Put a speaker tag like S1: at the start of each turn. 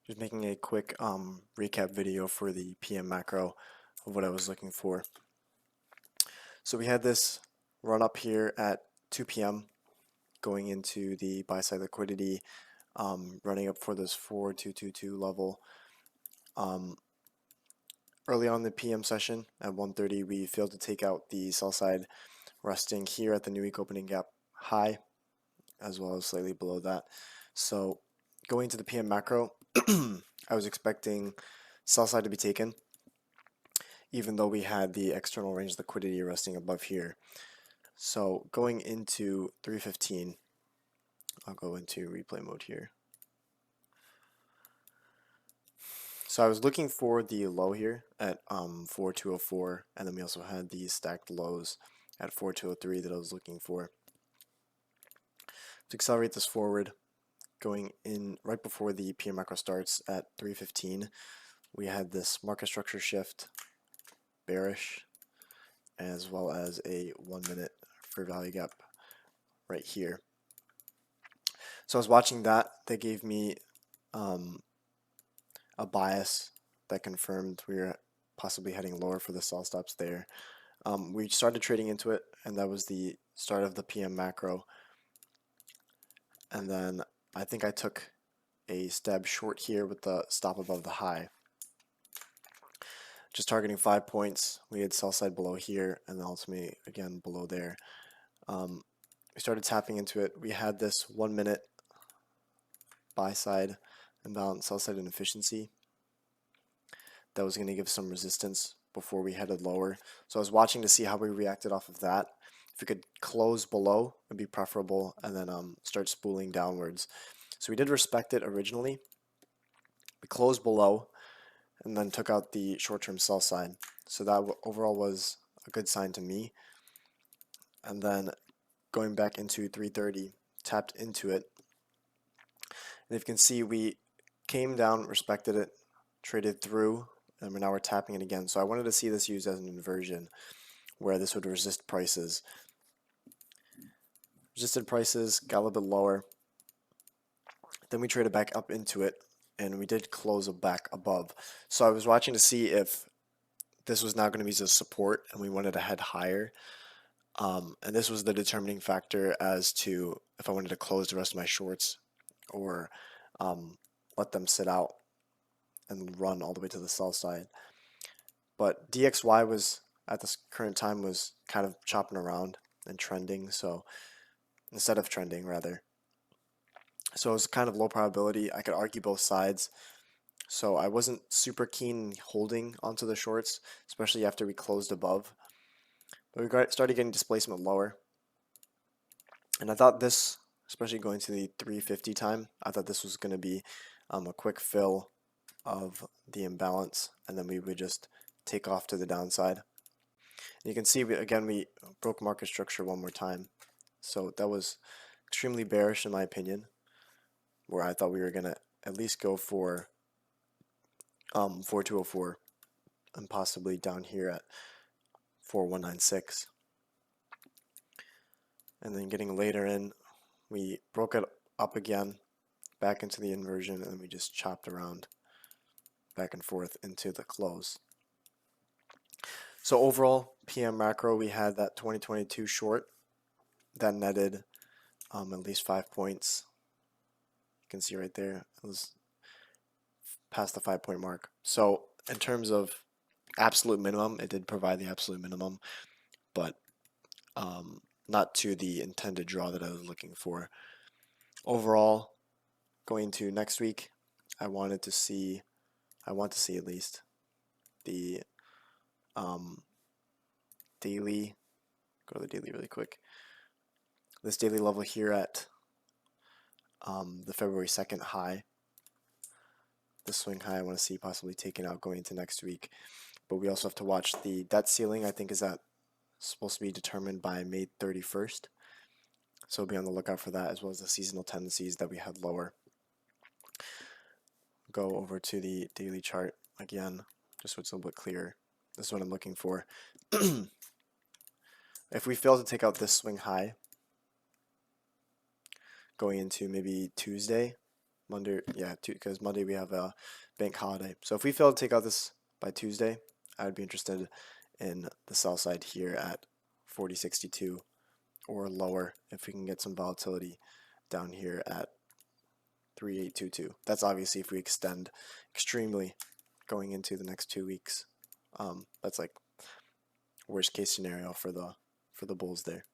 S1: Just making a quick recap video for the PM macro of what I was looking for. So we had this run up here at 2 p.m. going into the buy side liquidity, running up for this 4222 level. Early on in the PM session at 1:30, we failed to take out the sell side, resting here at the new week opening gap high, as well as slightly below that. So going to the PM macro, I was expecting sell side to be taken, even though we had the external range liquidity resting above here. So going into 315, I'll go into replay mode here. So I was looking for the low here at 4204, and then we also had the stacked lows at 4203 that I was looking for. To accelerate this forward, going in right before the PM macro starts at 315, we had this market structure shift, bearish, as well as a 1 minute fair value gap right here. So I was watching that. They gave me a bias that confirmed we were possibly heading lower for the sell stops there. We started trading into it, and that was the start of the PM macro. And then I think I took a stab short here with the stop above the high. Just targeting 5 points. We had sell side below here, and then ultimately again below there. We started tapping into it. We had this 1 minute buy side imbalance, sell side inefficiency that was going to give some resistance before we headed lower. So I was watching to see how we reacted off of that. If we could close below, it would be preferable, and then start spooling downwards. So we did respect it originally. We closed below and then took out the short-term sell side. So that overall was a good sign to me. And then going back into 330, tapped into it. And if you can see, we came down, respected it, traded through, and now we're tapping it again. So I wanted to see this used as an inversion where this would resist prices. Resisted prices, got a little bit lower. Then we traded back up into it, and we did close back above. So I was watching to see if this was now going to be the support and we wanted to head higher. And this was the determining factor as to if I wanted to close the rest of my shorts or let them sit out and run all the way to the sell side. But DXY was at this current time was kind of chopping around and trending, so instead of trending rather. So it was kind of low probability. I could argue both sides. So I wasn't super keen holding onto the shorts, especially after we closed above. But we started getting displacement lower. And I thought this, especially going to the 350 time, I thought this was going to be a quick fill of the imbalance, and then we would just take off to the downside. And you can see, again, we broke market structure one more time. So that was extremely bearish in my opinion, where I thought we were going to at least go for 4204 and possibly down here at 4196. And then getting later in, we broke it up again, back into the inversion, and then we just chopped around back and forth into the close. So overall, PM macro, we had that 2022 short that netted at least 5 points. You can see right there, it was past the 5-point mark. So in terms of absolute minimum, it did provide the absolute minimum, but not to the intended draw that I was looking for. Overall, going to next week, I want to see at least the daily, go to the daily really quick. This daily level here at the February 2nd high. The swing high I want to see possibly taken out going into next week. But we also have to watch the debt ceiling. I think is that supposed to be determined by May 31st. So be on the lookout for that, as well as the seasonal tendencies that we had lower. Go over to the daily chart again, just so it's a little bit clearer. This is what I'm looking for. If we fail to take out this swing high, going into maybe Tuesday, Monday, yeah, because Monday we have a bank holiday. So if we fail to take out this by Tuesday, I would be interested in the sell side here at 40.62 or lower if we can get some volatility down here at 3822. That's obviously if we extend extremely going into the next 2 weeks. That's like worst case scenario for the bulls there.